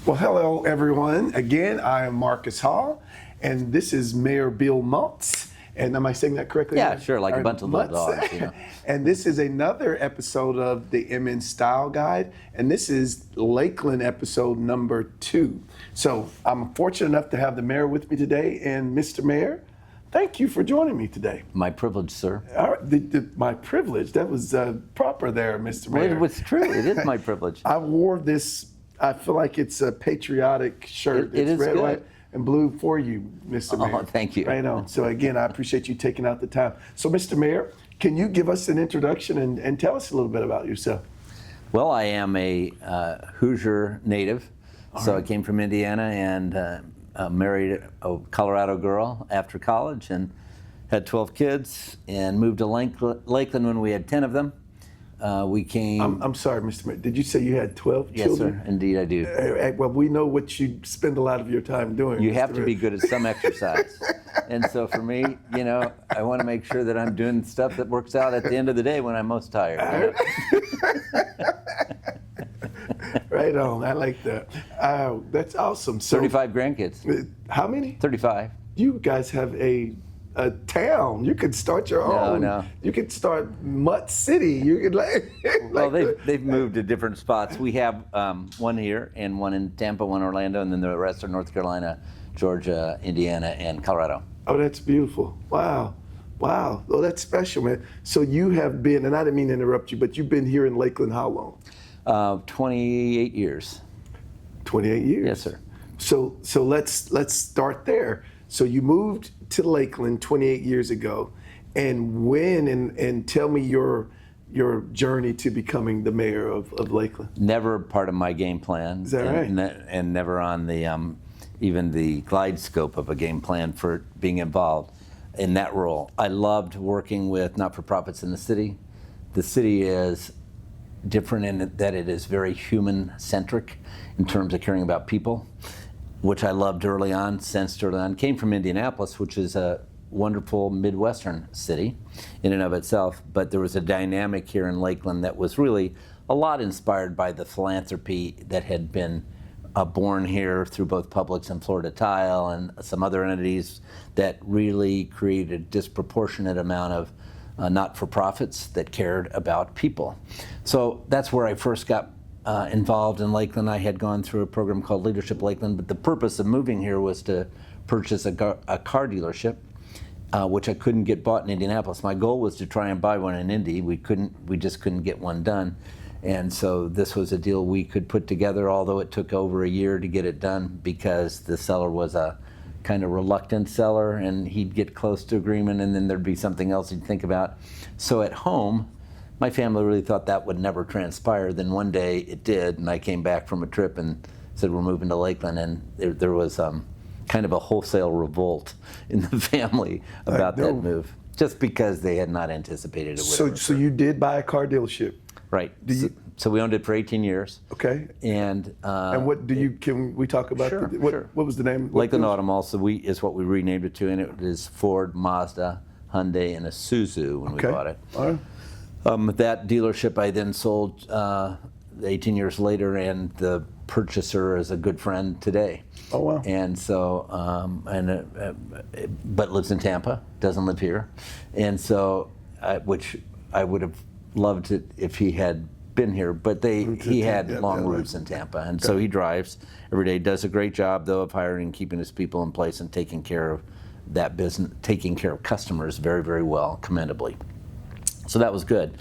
Well, hello, everyone. Again, I am Marcus Hall, and this is Mayor Bill Mutz. And am I saying that correctly? Yeah, sure, like a bunch of little Mutz. dogs, you know. And this is another episode of the MN Style Guide, and this is Lakeland episode number 2. So I'm fortunate enough to have the mayor with me today, and Mr. Mayor, thank you for joining me today. My privilege, sir. All right, my privilege, that was proper there, Mr. Mayor. Well, it's true. It is my privilege. I wore this, I feel like it's a patriotic shirt. It It's is red, good. white, and blue for you, Mr. Mayor. Oh, thank you. Right on. So again, I appreciate you taking out the time. So Mr. Mayor, can you give us an introduction and tell us a little bit about yourself? Well, I am a Hoosier native, so I came from Indiana and married a Colorado girl after college and had 12 kids and moved to Lakeland when we had 10 of them. We came... I'm sorry, Mr. Mayor. Did you say you had 12 Yes, children? sir. Indeed, I do. Well, we know what you spend a lot of your time doing. You Mr. have to Mayor. be good at some exercise. And so for me, you know, I want to make sure that I'm doing stuff that works out at the end of the day when I'm most tired. You know? Right on. I like that. That's awesome. So, 35 grandkids. How many? 35. You guys have a town. You could start your own. No. You could start Mutz City. You could Well, they've moved to different spots. We have one here and one in Tampa, one in Orlando, and then the rest are North Carolina, Georgia, Indiana, and Colorado. Oh, that's beautiful. Wow. Wow. Oh, that's special, man. So you have been, and I didn't mean to interrupt you, but you've been here in Lakeland how long? 28 years. 28 years. Yes, sir. So let's start there. So you moved to Lakeland 28 years ago, and when and tell me your journey to becoming the mayor of Lakeland. Never part of my game plan. Is that and, right? And never on the even the glide scope of a game plan for being involved in that role. I loved working with not-for-profits in the city. The city is different in that it is very human-centric in terms of caring about people, which I loved early on, sensed early on. Came from Indianapolis, which is a wonderful Midwestern city in and of itself, but there was a dynamic here in Lakeland that was really a lot inspired by the philanthropy that had been born here through both Publix and Florida Tile and some other entities that really created a disproportionate amount of not-for-profits that cared about people. So that's where I first got involved in Lakeland. I had gone through a program called Leadership Lakeland, but the purpose of moving here was to purchase a car dealership, which I couldn't get bought in Indianapolis. My goal was to try and buy one in Indy. We just couldn't get one done. And so this was a deal we could put together, although it took over a year to get it done because the seller was a kind of reluctant seller and he'd get close to agreement and then there'd be something else he'd think about. So at home, my family really thought that would never transpire. Then one day it did, and I came back from a trip and said, we're moving to Lakeland, and there was kind of a wholesale revolt in the family about that move, just because they had not anticipated it. So you did buy a car dealership? Right. So we owned it for 18 years. Okay. And what can we talk about? Sure, What was the name? Lakeland Automall, is what we renamed it to, and it is Ford, Mazda, Hyundai, and Isuzu when we bought it. All right. That dealership I then sold 18 years later, and the purchaser is a good friend today. Oh, wow. And so, but lives in Tampa, doesn't live here. And so, which I would have loved it if he had been here, but he had long roots in Tampa. And so he drives every day, does a great job though of hiring, keeping his people in place and taking care of that business, taking care of customers very, very well, commendably. So that was good.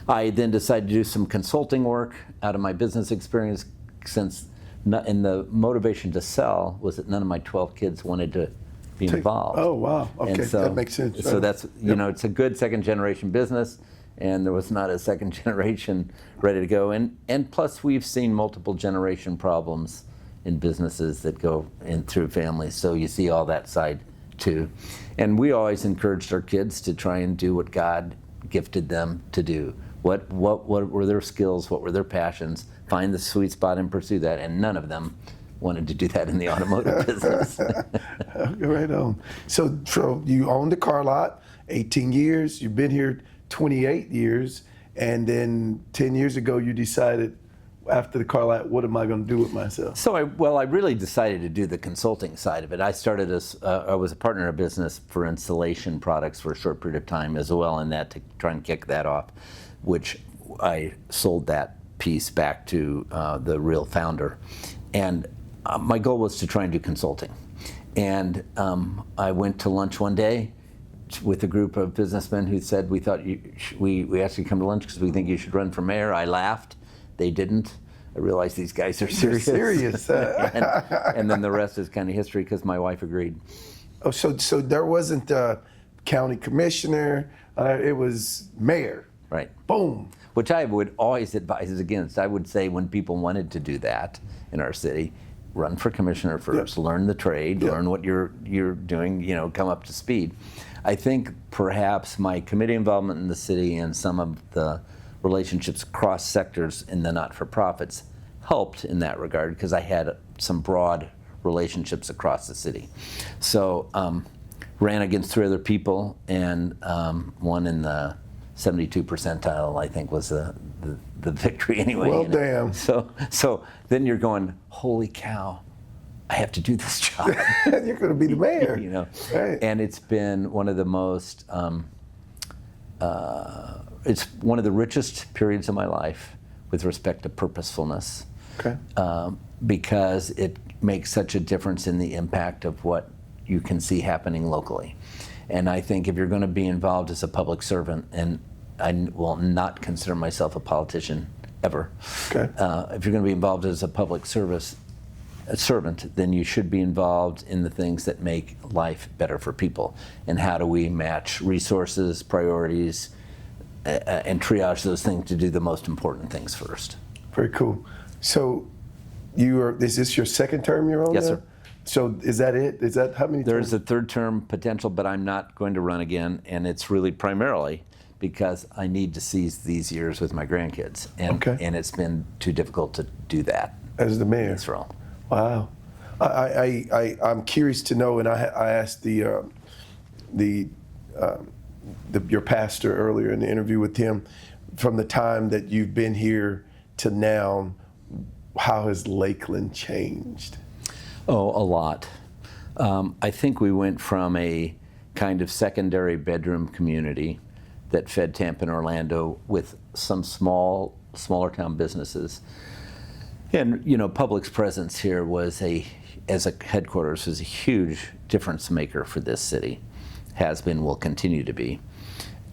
I then decided to do some consulting work out of my business experience, and the motivation to sell was that none of my 12 kids wanted to be involved. Oh, wow. Okay, and so, that makes sense. So that's, it's a good second generation business, and there was not a second generation ready to go. And plus we've seen multiple generation problems in businesses that go in through families. So you see all that side too. And we always encouraged our kids to try and do what God gifted them to do. What were their skills? What were their passions? Find the sweet spot and pursue that. And none of them wanted to do that in the automotive business. Right on. So you owned a car lot, 18 years. You've been here 28 years, and then 10 years ago you decided, after the car lot, what am I going to do with myself? So I really decided to do the consulting side of it. I started as I was a partner in a business for installation products for a short period of time as well, in that to try and kick that off, which I sold that piece back to the real founder. And my goal was to try and do consulting. And I went to lunch one day with a group of businessmen who said, we thought we asked you to come to lunch because we think you should run for mayor. I laughed. They didn't. I realized these guys are serious. Serious. and then the rest is kind of history because my wife agreed. Oh, so there wasn't a county commissioner. It was mayor. Right. Boom. Which I would always advise against. I would say when people wanted to do that in our city, run for commissioner first, learn the trade, learn what you're doing, come up to speed. I think perhaps my committee involvement in the city and some of the relationships across sectors in the not-for-profits helped in that regard because I had some broad relationships across the city. So ran against 3 other people and one in the 72 percentile, I think, was the victory anyway. Well, damn. So then you're going, holy cow, I have to do this job. You're going to be the mayor. Right. And it's been one of the most, it's one of the richest periods of my life with respect to purposefulness. Okay. Because it makes such a difference in the impact of what you can see happening locally. And I think if you're going to be involved as a public servant, and I will not consider myself a politician ever, okay. If you're going to be involved as a public servant, then you should be involved in the things that make life better for people. And how do we match resources, priorities, and triage those things to do the most important things first. Very cool. So is this your second term you're on? Yes, now? sir. So is that it? Is that how many There's terms? a third term potential, but I'm not going to run again, and it's really primarily because I need to seize these years with my grandkids, and it's been too difficult to do that. As the mayor? This role. Wow. I'm curious to know, and I asked your pastor earlier in the interview with him, from the time that you've been here to now, how has Lakeland changed? Oh, a lot. I think we went from a kind of secondary bedroom community that fed Tampa and Orlando with some smaller town businesses. And, Public's presence here as a headquarters, was a huge difference maker for this city. Has been, will continue to be.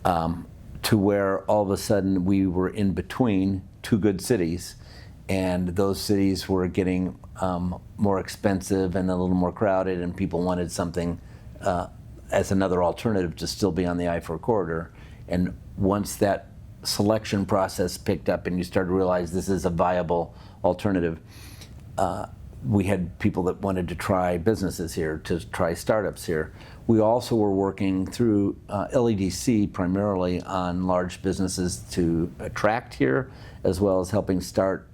To where all of a sudden we were in between 2 good cities, and those cities were getting more expensive and a little more crowded, and people wanted something as another alternative to still be on the I-4 corridor. And once that selection process picked up and you started to realize this is a viable alternative, we had people that wanted to try businesses here, to try startups here. We also were working through LEDC primarily on large businesses to attract here, as well as helping start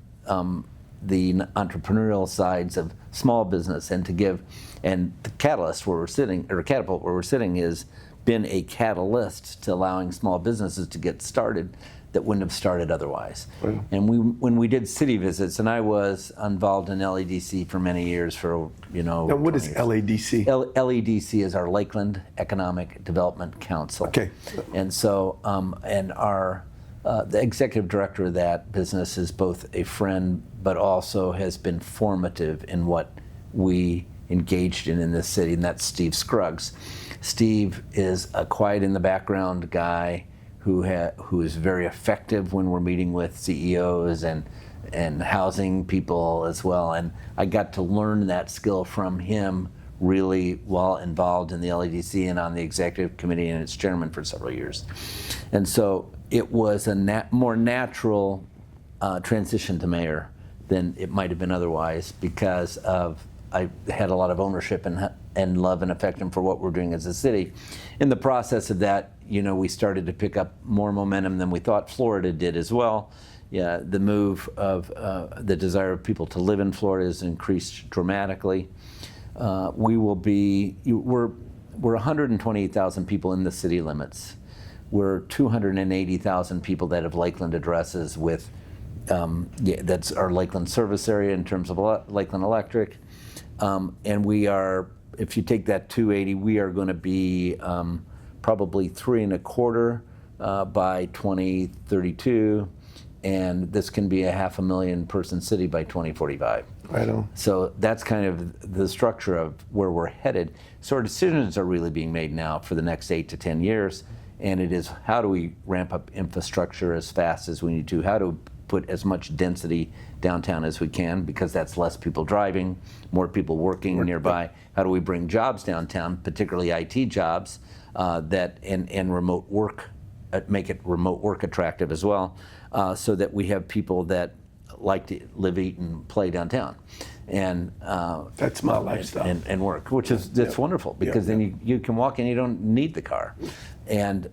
the entrepreneurial sides of small business, and to give, and the Catalyst where we're sitting, or Catapult where we're sitting, has been a catalyst to allowing small businesses to get started that wouldn't have started otherwise. Right. And when we did city visits, and I was involved in LEDC for many years, for Now, what is years. LADC? LEDC is our Lakeland Economic Development Council. Okay. And so, and our the executive director of that business is both a friend, but also has been formative in what we engaged in this city, and that's Steve Scruggs. Steve is a quiet in the background guy who is very effective when we're meeting with CEOs and housing people as well. And I got to learn that skill from him really while involved in the LEDC and on the executive committee and its chairman for several years. And so it was a more natural transition to mayor than it might have been otherwise, because I had a lot of ownership and love and affection for what we're doing as a city. In the process of that, we started to pick up more momentum than we thought. Florida did as well. Yeah, the move of the desire of people to live in Florida has increased dramatically. We're 128,000 people in the city limits. We're 280,000 people that have Lakeland addresses with Yeah, that's our Lakeland service area in terms of Lakeland Electric. And we are, if you take that 280, we are going to be probably 3.25 by 2032. And this can be a 500,000 person city by 2045. Right on. So that's kind of the structure of where we're headed. So our decisions are really being made now for the next 8 to 10 years. And it is, how do we ramp up infrastructure as fast as we need to? How to put as much density downtown as we can, because that's less people driving, more people working nearby. How do we bring jobs downtown, particularly IT jobs, that and remote work, make it remote work attractive as well, so that we have people that like to live, eat, and play downtown. And that's my lifestyle. And work, which is that's wonderful, because then you can walk in, you don't need the car. And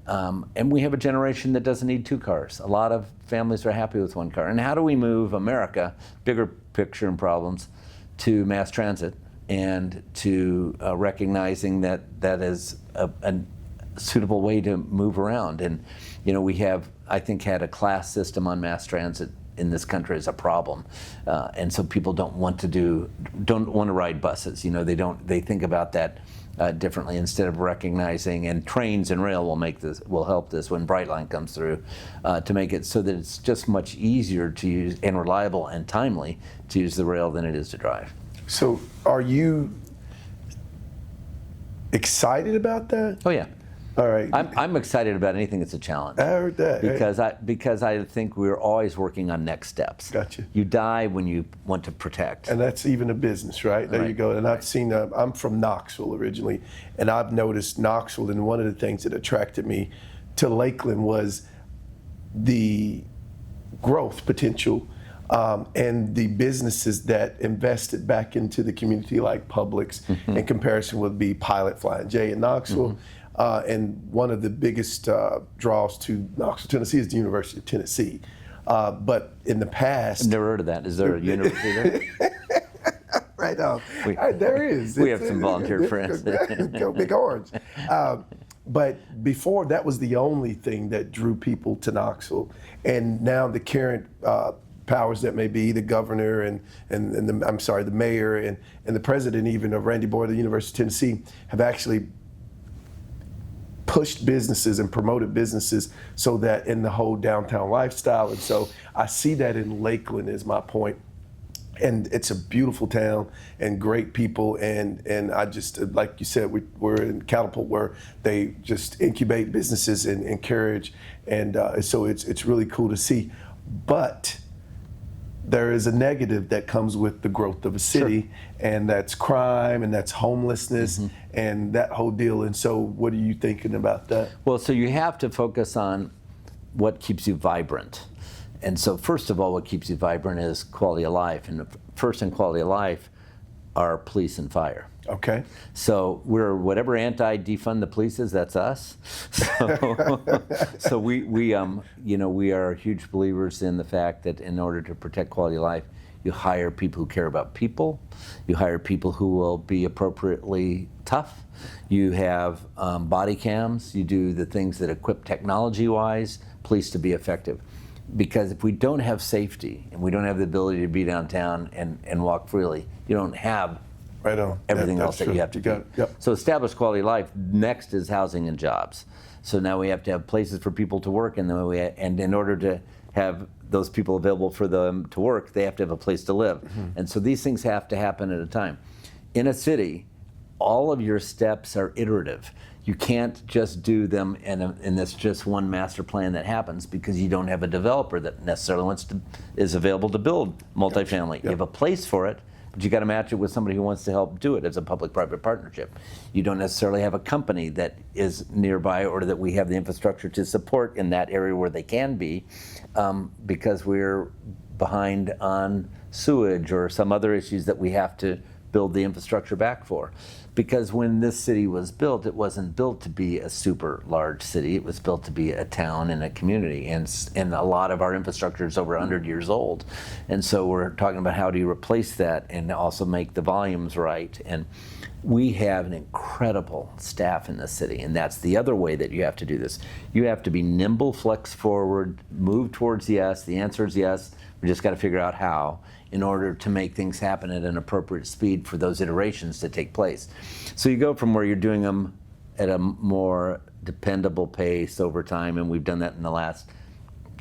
we have a generation that doesn't need 2 cars. A lot of families are happy with 1 car. And how do we move America, bigger picture and problems, to mass transit, and to recognizing that that is a suitable way to move around? And we have, I think, had a class system on mass transit in this country is a problem, and so people don't want to ride buses. They think about that differently, instead of recognizing, and trains and rail will help this when Brightline comes through, to make it so that it's just much easier to use and reliable and timely to use the rail than it is to drive. So are you excited about that? Oh yeah. All right. I'm excited about anything that's a challenge. I heard that. Because I think we're always working on next steps. Gotcha. You die when you want to protect. And that's even a business, right? There Right. you go. And I've seen, I'm from Knoxville originally, and I've noticed Knoxville, and one of the things that attracted me to Lakeland was the growth potential, and the businesses that invested back into the community, like Publix. In comparison would be Pilot, Flying J in Knoxville. And one of the biggest draws to Knoxville, Tennessee is the University of Tennessee. But in the past... I've never heard of that. Is there a university there? Right on. There is. We have some volunteer friends. Go Big Orange. But before, that was the only thing that drew people to Knoxville. And now the current powers that may be, the governor and the mayor and the president even of Randy Boyd of the University of Tennessee, have actually pushed businesses and promoted businesses so that in the whole downtown lifestyle. And so I see that in Lakeland is my point. And it's a beautiful town and great people. And I just, like you said, we're in Catapult, where they just incubate businesses and encourage. And so it's really cool to see. But there is a negative that comes with the growth of a city, and that's crime, and that's homelessness, and that whole deal. And so what are you thinking about that? Well, so you have to focus on what keeps you vibrant. And so first of all, what keeps you vibrant is quality of life. And first in quality of life are police and fire. Okay. So we're whatever anti-defund the police is, that's us. So we are huge believers in the fact that in order to protect quality of life, you hire people who care about people. You hire people who will be appropriately tough. You have body cams. You do the things that equip technology-wise police to be effective. Because if we don't have safety and we don't have the ability to be downtown and walk freely, you don't have right on. everything else That's that you true. have to do. Yep. So establish quality of life. Next is housing and jobs. So now we have to have places for people to work, and then and in order to have those people available for them to work, they have to have a place to live. And so these things have to happen at a time. In a city, all of your steps are iterative. You can't just do them and that's just one master plan that happens, because you don't have a developer that necessarily is available to build multifamily. Yep. You have a place for it, but you got to match it with somebody who wants to help do it as a public-private partnership. You don't necessarily have a company that is nearby, or that we have the infrastructure to support in that area where they can be, because we're behind on sewage or some other issues that we have to build the infrastructure back for. Because when this city was built, it wasn't built to be a super large city. It was built to be a town and a community. And a lot of our infrastructure is over 100 years old. And so we're talking about how do you replace that and also make the volumes right. And we have an incredible staff in this city. And that's the other way that you have to do this. You have to be nimble, flex forward, move towards yes. The answer is yes. We just got to figure out how in order to make things happen at an appropriate speed for those iterations to take place. So you go from where you're doing them at a more dependable pace over time, and we've done that in the last,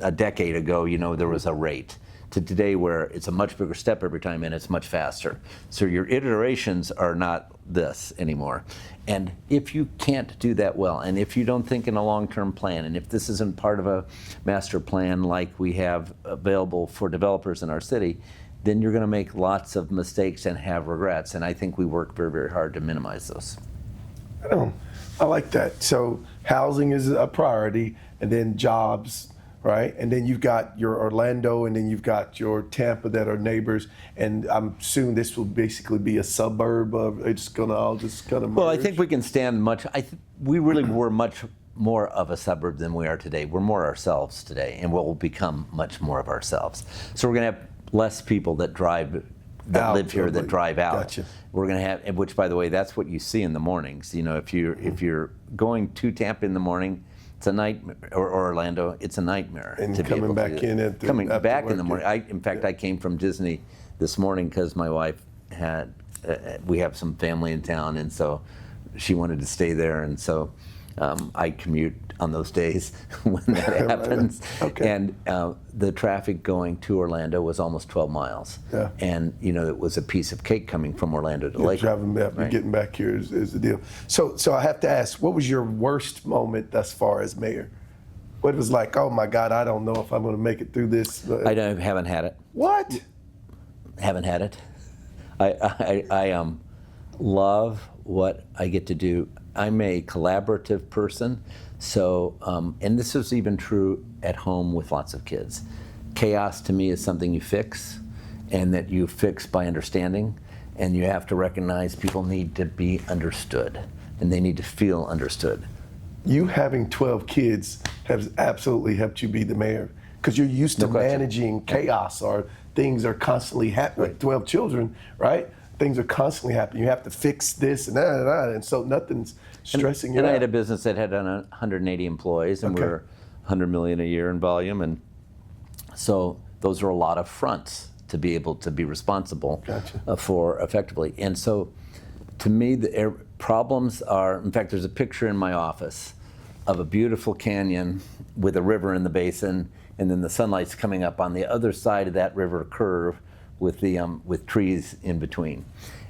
a decade ago, there was a rate, to today where it's a much bigger step every time and it's much faster. So your iterations are not this anymore. And if you can't do that well, and if you don't think in a long-term plan, and if this isn't part of a master plan like we have available for developers in our city, then you're going to make lots of mistakes and have regrets. And I think we work very, very hard to minimize those. Oh, I like that. So housing is a priority, and then jobs, right? And then you've got your Orlando, and then you've got your Tampa that are neighbors. And I'm assuming this will basically be a suburb of, it's gonna all just kind of merge. Well, I think we can stand much. We really were much more of a suburb than we are today. We're more ourselves today, and we'll become much more of ourselves. So we're going to have less people that live here that drive out. Gotcha. We're going to have, which by the way, that's what you see in the mornings. If you're going to Tampa in the morning, it's a nightmare, or Orlando, it's a nightmare. And to be coming able back to do in that. at the Coming after back in work, the morning. In fact, I came from Disney this morning because my wife had, we have some family in town, and so she wanted to stay there, and so I commute on those days when that happens. Okay. And the traffic going to Orlando was almost 12 miles. Yeah. And it was a piece of cake coming from Orlando to Lakeland. Driving back, right? getting back here is the deal. So I have to ask, what was your worst moment thus far as mayor? What was like, oh my God, I don't know if I'm going to make it through this. Haven't had it. What? Haven't had it. I love what I get to do. I'm a collaborative person, so and this is even true at home with lots of kids. Chaos to me is something you fix, and that you fix by understanding, and you have to recognize people need to be understood, and they need to feel understood. You having 12 kids has absolutely helped you be the mayor, because you're used to No question. managing chaos, or things are constantly happening. Right. 12 children, right? Things are constantly happening. You have to fix this and that, and so nothing's stressing you And out. I had a business that had 180 employees, and Okay. we're 100 million a year in volume, and so those are a lot of fronts to be able to be responsible Gotcha. for effectively. And so, to me, the problems are. In fact, there's a picture in my office of a beautiful canyon with a river in the basin, and then the sunlight's coming up on the other side of that river curve with the with trees in between.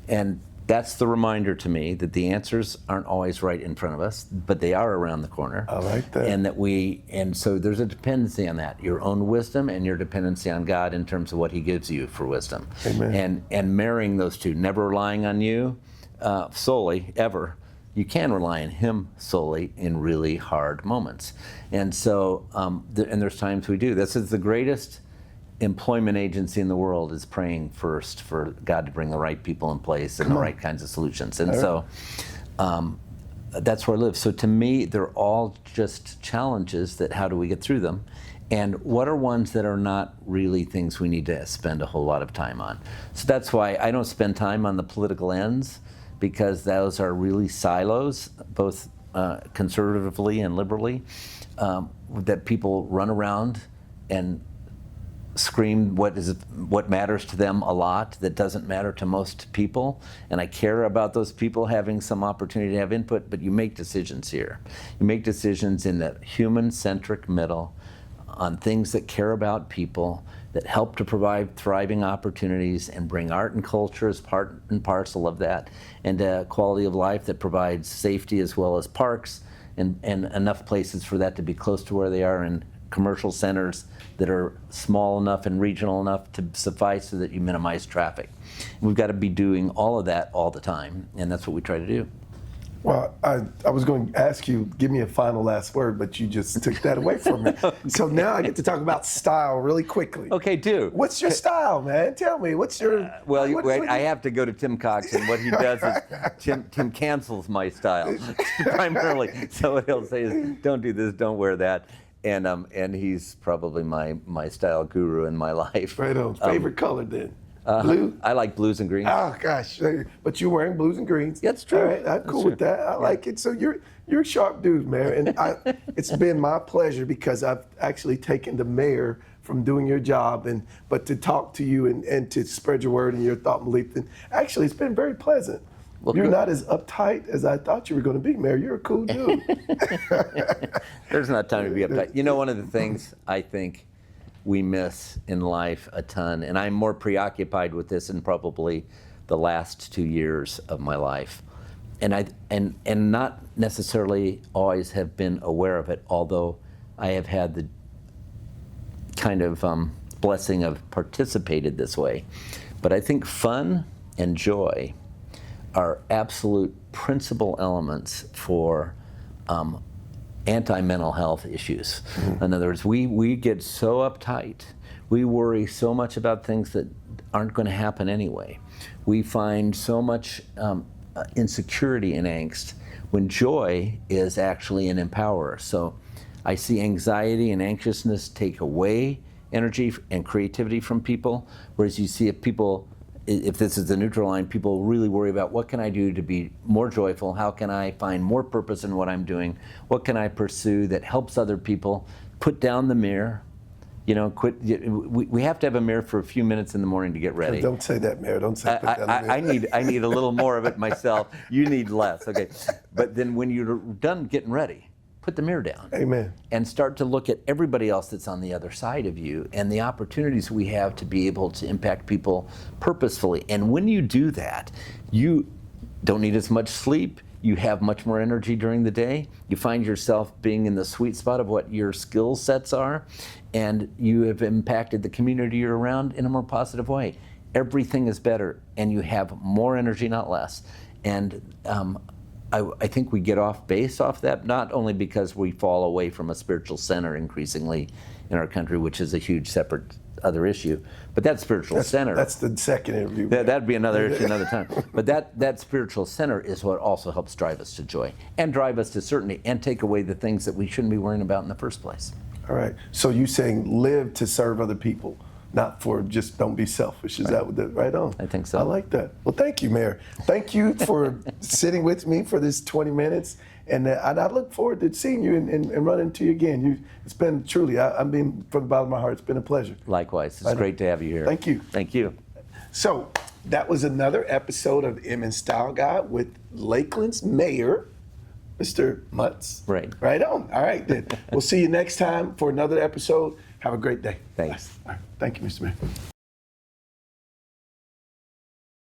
And that's the reminder to me that the answers aren't always right in front of us, but they are around the corner. I like that. And so there's a dependency on that, your own wisdom and your dependency on God in terms of what He gives you for wisdom. Amen. And marrying those two, never relying on you solely, ever. You can rely on Him solely in really hard moments. And so, and there's times we do. This is the greatest employment agency in the world, is praying first for God to bring the right people in place and the right kinds of solutions. And so that's where I live. So to me, they're all just challenges that how do we get through them? And what are ones that are not really things we need to spend a whole lot of time on? So that's why I don't spend time on the political ends, because those are really silos, both conservatively and liberally, that people run around and scream what matters to them a lot that doesn't matter to most people. And I care about those people having some opportunity to have input, but you make decisions here. You make decisions in the human-centric middle on things that care about people, that help to provide thriving opportunities and bring art and culture as part and parcel of that, and a quality of life that provides safety as well as parks and enough places for that to be close to where they are, in commercial centers that are small enough and regional enough to suffice so that you minimize traffic. We've got to be doing all of that all the time, and that's what we try to do. Well, I was going to ask you, give me a final last word, but you just took that away from me. So now I get to talk about style really quickly. Okay, do. What's your style, man? Tell me, what's your... I have to go to Tim Cox, and what he does is Tim cancels my style primarily. So what he'll say is, don't do this, don't wear that. And he's probably my style guru in my life. Right on. Favorite color then? Blue? I like blues and greens. Oh gosh, but you're wearing blues and greens. That's true. All right, I'm cool with that. I like it. So you're a sharp dude, Mayor, and it's been my pleasure because I've actually taken the mayor from doing your job, but to talk to you and to spread your word and your thought and belief. And actually, it's been very pleasant. Well, you're good. not as uptight as I thought you were going to be, Mayor. You're a cool dude. There's not time to be uptight. You know, one of the things I think we miss in life a ton, and I'm more preoccupied with this in probably the last 2 years of my life, and not necessarily always have been aware of it, although I have had the kind of blessing of participated this way. But I think fun and joy are absolute principal elements for anti-mental health issues. In other words, we get so uptight. We worry so much about things that aren't going to happen anyway. We find so much insecurity and angst when joy is actually an empowerer. So I see anxiety and anxiousness take away energy and creativity from people, whereas you see if this is the neutral line, people really worry about what can I do to be more joyful? How can I find more purpose in what I'm doing? What can I pursue that helps other people? Put down the mirror. You know, we have to have a mirror for a few minutes in the morning to get ready. Don't say that, Mayor. Don't say put down the mirror. I need a little more of it myself. You need less, okay? But then when you're done getting ready, put the mirror down. Amen. And start to look at everybody else that's on the other side of you and the opportunities we have to be able to impact people purposefully. And when you do that, you don't need as much sleep. You have much more energy during the day. You find yourself being in the sweet spot of what your skill sets are, and you have impacted the community you're around in a more positive way. Everything is better, and you have more energy, not less. And I think we get off base off that, not only because we fall away from a spiritual center increasingly in our country, which is a huge separate other issue, but that spiritual center. That's the second interview. That'd be another issue another time. But that spiritual center is what also helps drive us to joy and drive us to certainty and take away the things that we shouldn't be worrying about in the first place. All right. So you saying live to serve other people, not for just don't be selfish. Is that what right on? I think so. I like that. Well, thank you, Mayor. Thank you for sitting with me for this 20 minutes. And I look forward to seeing you and running into you again. It's been truly, I mean, from the bottom of my heart, it's been a pleasure. Likewise. It's great to have you here. Thank you. Thank you. So that was another episode of M Style Guide with Lakeland's mayor, Mr. Mutz. Right. Right on. All right, then. We'll see you next time for another episode. Have a great day. Thanks. All right. Thank you, Mr. Mayor.